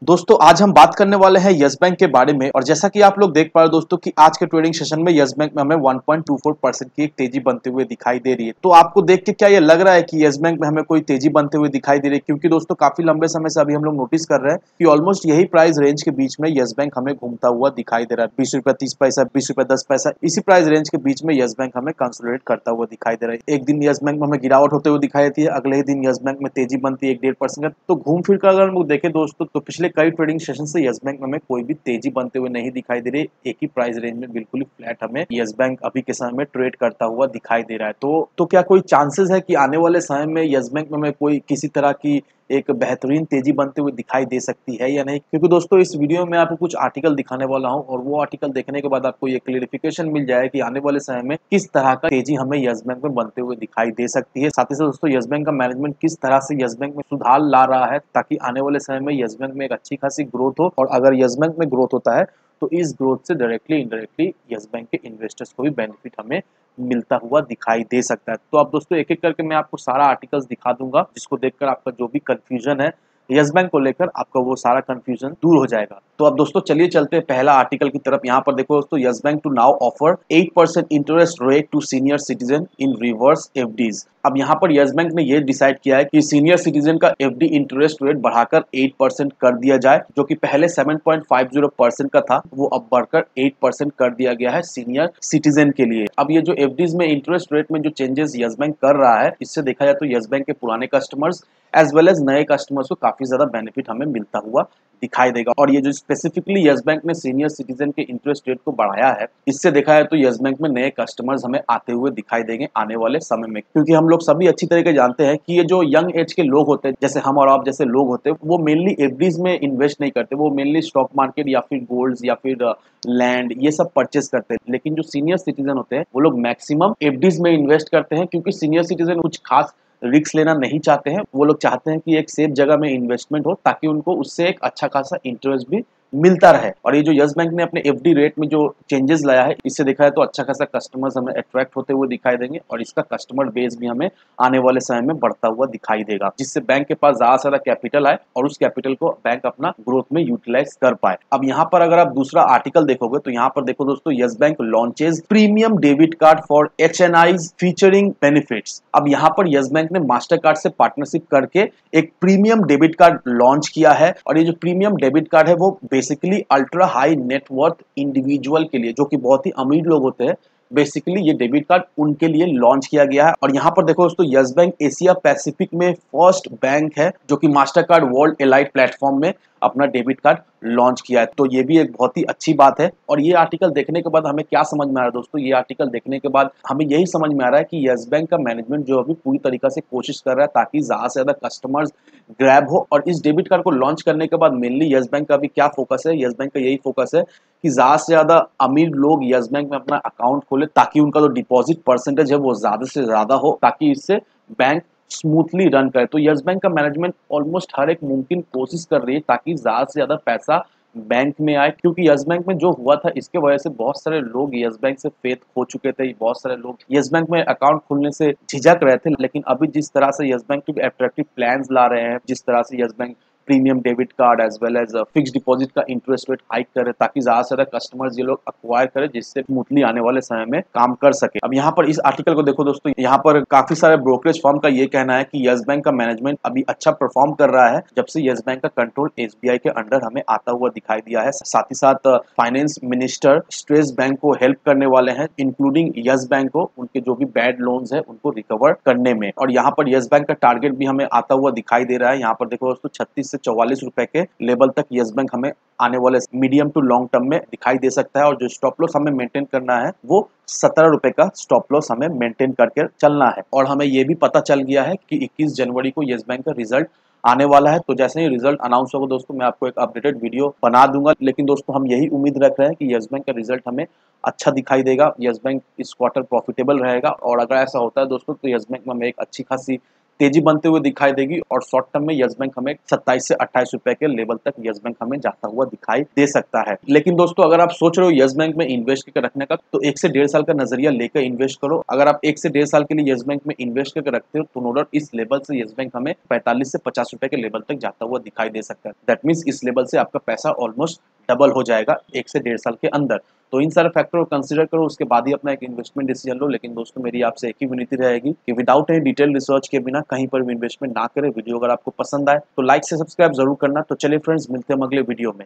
दोस्तों आज हम बात करने वाले हैं यस बैंक के बारे में। और जैसा कि आप लोग देख पा रहे हो दोस्तों कि आज के ट्रेडिंग सेशन में यस बैंक में हमें 1.24% की एक तेजी बनते हुए दिखाई दे रही है। तो आपको देख के क्या ये लग रहा है कि यस बैंक में हमें कोई तेजी बनते हुए दिखाई दे रही है? क्योंकि दोस्तों काफी लंबे समय से अभी हम लोग नोटिस कर रहे हैं कि ऑलमोस्ट यही प्राइस रेंज के बीच में यस बैंक हमें घूमता हुआ दिखाई दे रहा है। 20 रुपए 30 पैसा, 20 रुपए 10 पैसा, इसी प्राइस रेंज के बीच में यस बैंक हमें कंसोलिडेट करता हुआ दिखाई दे रहा है। एक दिन यस बैंक में हमें गिरावट होते हुए दिखाई देती है, अगले ही दिन यस बैंक में तेजी बनती है 1-1.5% का। तो घूम फिर कर अगर हम लोग देखें दोस्तों तो पिछले कई ट्रेडिंग सेशन से यस बैंक में हमें कोई भी तेजी बनते हुए नहीं दिखाई दे रही। एक ही प्राइस रेंज में बिल्कुल ही फ्लैट हमें यस बैंक अभी के समय में ट्रेड करता हुआ दिखाई दे रहा है। तो क्या कोई चांसेस है कि आने वाले समय में यस बैंक में हमें कोई किसी तरह की एक बेहतरीन तेजी बनते हुए दिखाई दे सकती है या नहीं? क्योंकि दोस्तों इस वीडियो में आपको कुछ आर्टिकल दिखाने वाला हूं और वो आर्टिकल देखने के बाद आपको ये क्लियरिफिकेशन मिल जाए कि आने वाले समय में किस तरह का तेजी हमें यस बैंक में बनते हुए दिखाई दे सकती है। साथ ही साथ दोस्तों यस बैंक का मैनेजमेंट किस तरह से यस बैंक में सुधार ला रहा है ताकि आने वाले समय में यस बैंक में एक अच्छी खासी ग्रोथ हो। और अगर यस बैंक में ग्रोथ होता है तो इस ग्रोथ से डायरेक्टली इनडायरेक्टली यस बैंक के इन्वेस्टर्स को भी बेनिफिट हमें मिलता हुआ दिखाई दे सकता है। तो अब दोस्तों एक एक करके मैं आपको सारा आर्टिकल्स दिखा दूंगा जिसको देखकर आपका जो भी कंफ्यूजन है यस बैंक को लेकर आपका वो सारा कंफ्यूजन दूर हो जाएगा। तो अब दोस्तों चलिए चलते हैं पहला आर्टिकल की तरफ। यहाँ पर देखो दोस्तों, Yes Bank to now offer 8% interest rate to senior citizen in reverse FDs. अब यहाँ पर यस बैंक ने ये डिसाइड किया है कि सीनियर सिटीजन का एफडी इंटरेस्ट रेट बढ़ाकर 8% कर दिया जाए, जो कि पहले 7.50% का था वो अब बढ़कर 8% कर दिया गया है सीनियर सिटीजन के लिए। अब ये जो एफडीज में इंटरेस्ट रेट में जो चेंजेस यस बैंक कर रहा है, इससे देखा जाए तो यस बैंक के पुराने कस्टमर्स एज वेल एज नए कस्टमर्स को काफी ज्यादा बेनिफिट हमें मिलता हुआ दिखाई देगा। और ये जो स्पेसिफिकली यस बैंक ने सीनियर सिटीजन के इंटरेस्ट रेट को बढ़ाया है, इससे देखा जाए तो यस बैंक में नए कस्टमर्स हमें आते हुए दिखाई देंगे आने वाले समय में। क्योंकि हम लोग सभी अच्छी तरीके जानते हैं कि ये जो यंग एज के लोग होते हैं, जैसे हम और आप जैसे लोग होते हैं, वो मेनली एफडीज में इन्वेस्ट नहीं करते, वो मेनली स्टॉक मार्केट या फिर गोल्ड या फिर लैंड ये सब परचेस करते हैं। लेकिन जो सीनियर सिटीजन होते हैं वो लोग मैक्सिमम एफडीज में इन्वेस्ट करते हैं, क्योंकि सीनियर सिटीजन कुछ खास रिस्क लेना नहीं चाहते हैं। वो लोग चाहते हैं कि एक सेफ जगह में इन्वेस्टमेंट हो ताकि उनको उससे एक अच्छा खासा इंटरेस्ट भी मिलता रहे। और ये जो यस बैंक ने अपने एफडी रेट में जो चेंजेस लाया है, इससे देखा है तो अच्छा खासा कस्टमर्स हमें अट्रैक्ट होते हुए दिखाई देंगे और इसका कस्टमर बेस भी हमें आने वाले समय में बढ़ता हुआ दिखाई देगा, जिससे बैंक के पास ज्यादा से ज्यादा कैपिटल आए और उस कैपिटल को बैंक अपना ग्रोथ में यूटिलाइज कर पाए। अब यहाँ पर अगर आप दूसरा आर्टिकल देखोगे तो यहाँ पर देखो दोस्तों, Yes Bank launches premium debit card for HNIs featuring benefits. अब यहाँ पर यस बैंक ने मास्टर कार्ड से पार्टनरशिप करके एक प्रीमियम डेबिट कार्ड लॉन्च किया है। और ये जो प्रीमियम डेबिट कार्ड है वो basically ultra high net worth individual के लिए, जो कि बहुत ही अमीर लोग होते हैं, बेसिकली ये डेबिट कार्ड उनके लिए लॉन्च किया गया है। और यहाँ पर देखो दोस्तों, यस बैंक एशिया पैसिफिक में फर्स्ट बैंक है जो कि Mastercard world elite platform में अपना डेबिट कार्ड लॉन्च किया है। तो ये भी एक बहुत ही अच्छी बात है। और ये आर्टिकल देखने के बाद हमें क्या समझ में आ रहा है दोस्तों, ये आर्टिकल देखने के बाद हमें यही समझ में आ रहा है कि यस बैंक का मैनेजमेंट जो अभी पूरी तरीका से कोशिश कर रहा है ताकि ज्यादा से ज्यादा कस्टमर्स ग्रैब हो। और इस डेबिट कार्ड को लॉन्च करने के बाद मेनली यस बैंक का अभी क्या फोकस है, यस बैंक का यही फोकस है कि ज्यादा से ज्यादा अमीर लोग यस बैंक में अपना अकाउंट खोले ताकि उनका जो डिपॉजिट परसेंटेज है वो ज्यादा से ज्यादा हो, ताकि इससे बैंक स्मूथली रन करे। तो यस बैंक का मैनेजमेंट ऑलमोस्ट हर एक मुमकिन कोशिश कर रही है ताकि ज्यादा से ज्यादा पैसा बैंक में आए। क्योंकि यस बैंक में जो हुआ था इसके वजह से बहुत सारे लोग यस बैंक से फेथ खो चुके थे, बहुत सारे लोग यस बैंक में अकाउंट खोलने से झिझक रहे थे। लेकिन अभी जिस तरह से यस बैंक के अट्रैक्टिव प्लान्स ला रहे हैं, जिस तरह से Yes Bank premium debit card as well as fix deposit का इंटरेस्ट रेट हाइक करे ताकि ज्यादा से ज्यादा कस्टमर्स ये लोग अक्वायर करे, जिससे स्मूथली आने वाले समय में काम कर सके। अब यहाँ पर इस आर्टिकल को देखो दोस्तों, यहाँ पर काफी सारे ब्रोकरेज फर्म का ये कहना है कि यस बैंक का मैनेजमेंट अभी अच्छा परफॉर्म कर रहा है जब से यस बैंक का कंट्रोल एसबीआई के अंडर हमें आता हुआ दिखाई दिया है। साथ ही साथ फाइनेंस मिनिस्टर स्ट्रेस बैंक को हेल्प करने वाले हैं, इंक्लूडिंग यस बैंक को उनके जो भी बैड लोन्स है उनको रिकवर करने में। और यहाँ पर यस बैंक का टारगेट भी हमें आता हुआ दिखाई दे रहा है। यहाँ पर देखो दोस्तों, 36 से 44 रुपए के लेवल तक यस बैंक हमें आने वाले मीडियम टू लॉन्ग टर्म में दिखाई दे सकता है। और जो स्टॉप लॉस हमें मेंटेन करना है वो 17 रुपए का स्टॉप लॉस हमें मेंटेन करके चलना है। और हमें ये भी पता चल गया है कि 21 जनवरी को यस बैंक का रिजल्ट आने वाला है। तो जैसे ही रिजल्ट अनाउंस होगा दोस्तों, मैं आपको एक अपडेटेड वीडियो बना दूंगा। लेकिन दोस्तों हम यही उम्मीद रख रहे हैं कि यस बैंक का रिजल्ट हमें अच्छा दिखाई देगा, यस बैंक इस क्वार्टर प्रॉफिटेबल रहेगा। और अगर ऐसा होता है दोस्तों तो यस बैंक में हमें एक अच्छी खासी तेजी बनते हुए दिखाई देगी और शॉर्ट टर्म में यस बैंक हमें 27 से 28 रुपए के लेवल तक यस बैंक हमें जाता हुआ दिखाई दे सकता है। लेकिन दोस्तों अगर आप सोच रहे हो यस बैंक में इन्वेस्ट करके रखने का, तो 1 से 1.5 साल का नजरिया लेकर इन्वेस्ट करो। अगर आप 1 से 1.5 साल के लिए यस बैंक में इन्वेस्ट करके रखते हो तो नो डाउट इस लेवल से यस बैंक हमें 45 से 50 रुपए के लेवल तक जाता हुआ दिखाई दे सकता है। दैट मीन्स इस लेवल से आपका पैसा ऑलमोस्ट डबल हो जाएगा 1 से 1.5 साल के अंदर। तो इन सारे फैक्टर को कंसीडर करो, उसके बाद ही अपना एक इन्वेस्टमेंट डिसीजन लो। लेकिन दोस्तों मेरी आपसे एक ही विनती रहेगी कि विदाउट एनी डिटेल रिसर्च के बिना कहीं पर भी इन्वेस्टमेंट ना करें। वीडियो अगर आपको पसंद आए तो लाइक से सब्सक्राइब जरूर करना। तो चलिए फ्रेंड्स, मिलते हैं अगले वीडियो में।